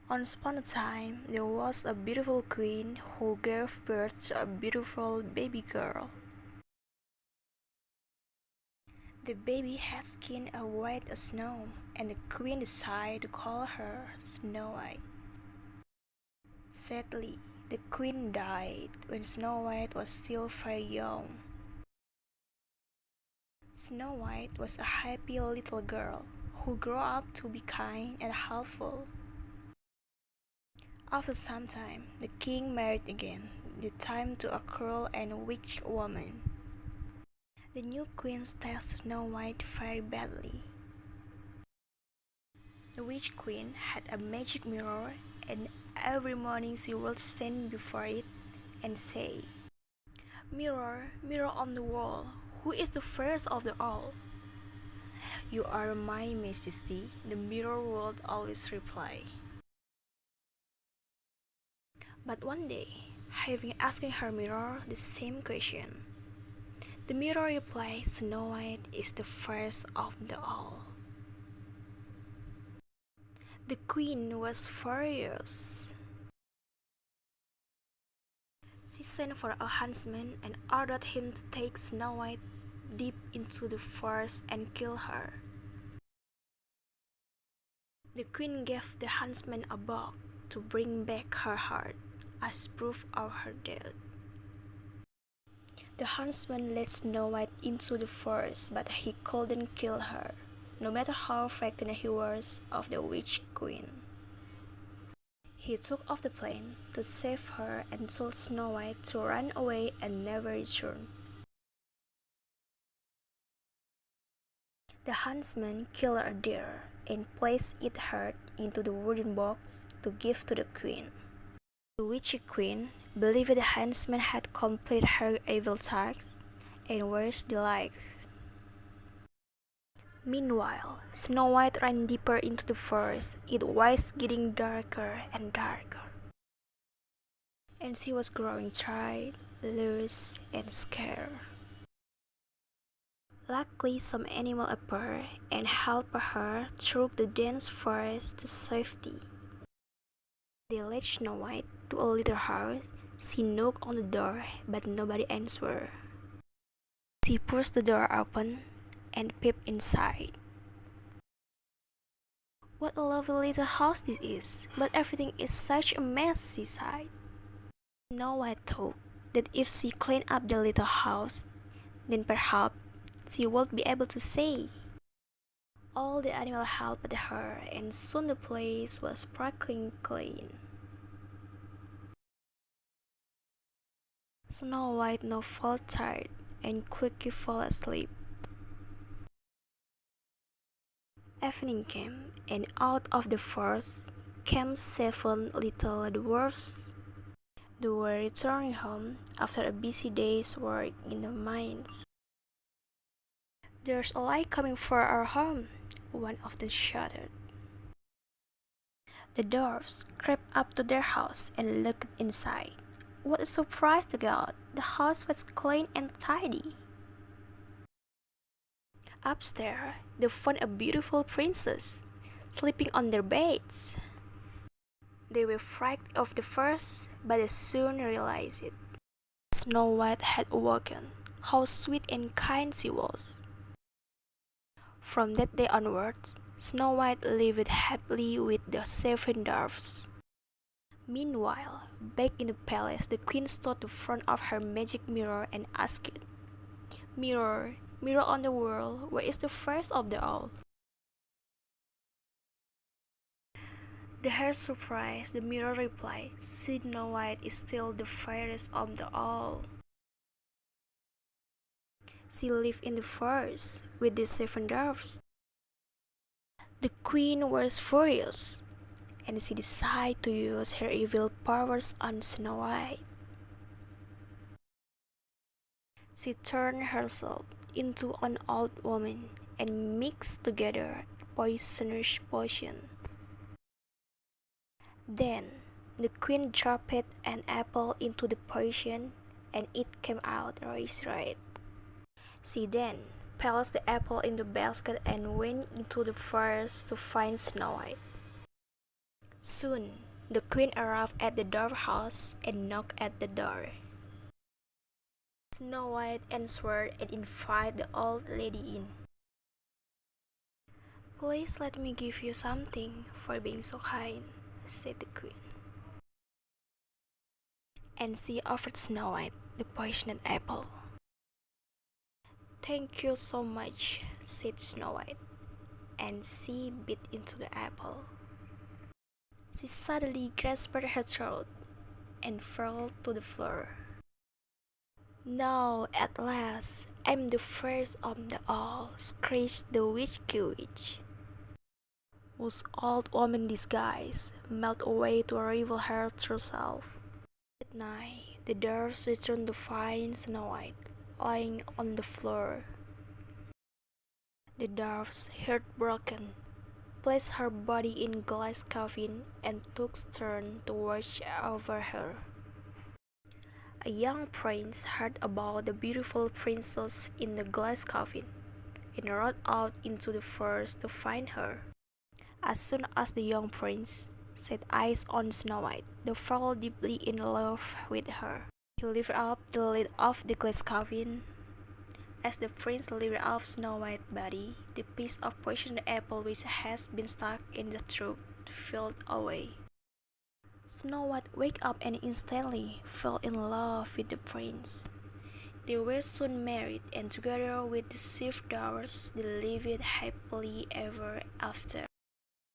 Once upon a time, there was a beautiful queen who gave birth to a beautiful baby girl. The baby had skin as white as snow, and the queen decided to call her Snow White. Sadly, the queen died when Snow White was still very young. Snow White was a happy little girl who grew up to be kind and helpful. After some time, the king married again, this time to a cruel and wicked woman. The new queen tested Snow White very badly. The witch queen had a magic mirror, and every morning she would stand before it and say, "Mirror, mirror on the wall, who is the fairest of the all?" "You are my majesty," the mirror would always reply. But one day, having asking her mirror the same question, the mirror replied, "Snow White is the first of the all." The queen was furious. She sent for a huntsman and ordered him to take Snow White deep into the forest and kill her. The queen gave the huntsman a bow to bring back her heart as proof of her death. The huntsman led Snow White into the forest, but he couldn't kill her, no matter how frightened he was of the witch queen. He took off the plane to save her and told Snow White to run away and never return. The huntsman killed a deer and placed its heart into the wooden box to give to the queen. The witchy queen believed the huntsman had completed her evil task and was delighted. Meanwhile, Snow White ran deeper into the forest. It was getting darker and darker, and she was growing tired, lost, and scared. Luckily, some animal appeared and helped her through the dense forest to safety. They led Snow White to a little house. She knocked on the door, but nobody answered. She pushed the door open and peeped inside. "What a lovely little house this is, but everything is such a mess," she sighed. Snow White thought that if she cleaned up the little house, then perhaps she would be able to say. All the animals helped her, and soon the place was sparkling clean. Snow White now felt tired and quickly fell asleep. Evening came, and out of the forest came 7 little dwarfs. They were returning home after a busy day's work in the mines. "There's a light coming for our home," one of them shouted. The dwarfs crept up to their house and looked inside. What a surprise they got! The house was clean and tidy. Upstairs, they found a beautiful princess sleeping on their beds. They were frightened of the first, but they soon realized it. Snow White had awoken. How sweet and kind she was! From that day onwards, Snow White lived happily with the 7 dwarfs. Meanwhile, back in the palace, the queen stood in front of her magic mirror and asked, "Mirror, mirror on the wall, where is the first of the all?" To her surprise, the mirror replied, "Snow White is still the fairest of the all." She lived in the forest with the 7 dwarfs. The queen was furious, and she decided to use her evil powers on Snow White. She turned herself into an old woman and mixed together a poisonous potion. Then the queen dropped an apple into the potion, and it came out red. She then placed the apple in the basket and went into the forest to find Snow White. Soon, the queen arrived at the dwarf house and knocked at the door. Snow White answered and invited the old lady in. "Please let me give you something for being so kind," said the queen. And she offered Snow White the poisoned apple. "Thank you so much," said Snow White, and she bit into the apple. She suddenly grasped her throat and fell to the floor. "Now, at last, I'm the first of the all," screeched the witch, whose old woman disguise melted away to reveal her true self. At night, the dwarfs returned to find Snow White lying on the floor. The dwarfs, heartbroken, placed her body in a glass coffin and took turns to watch over her. A young prince heard about the beautiful princess in the glass coffin and rode out into the forest to find her. As soon as the young prince set eyes on Snow White, he fell deeply in love with her. He lifted up the lid of the glass coffin. As the prince lifted off Snow White's body, the piece of poisoned apple which has been stuck in the throat fell away. Snow White waked up and instantly fell in love with the prince. They were soon married, and together with the chief dwarfs, they lived happily ever after.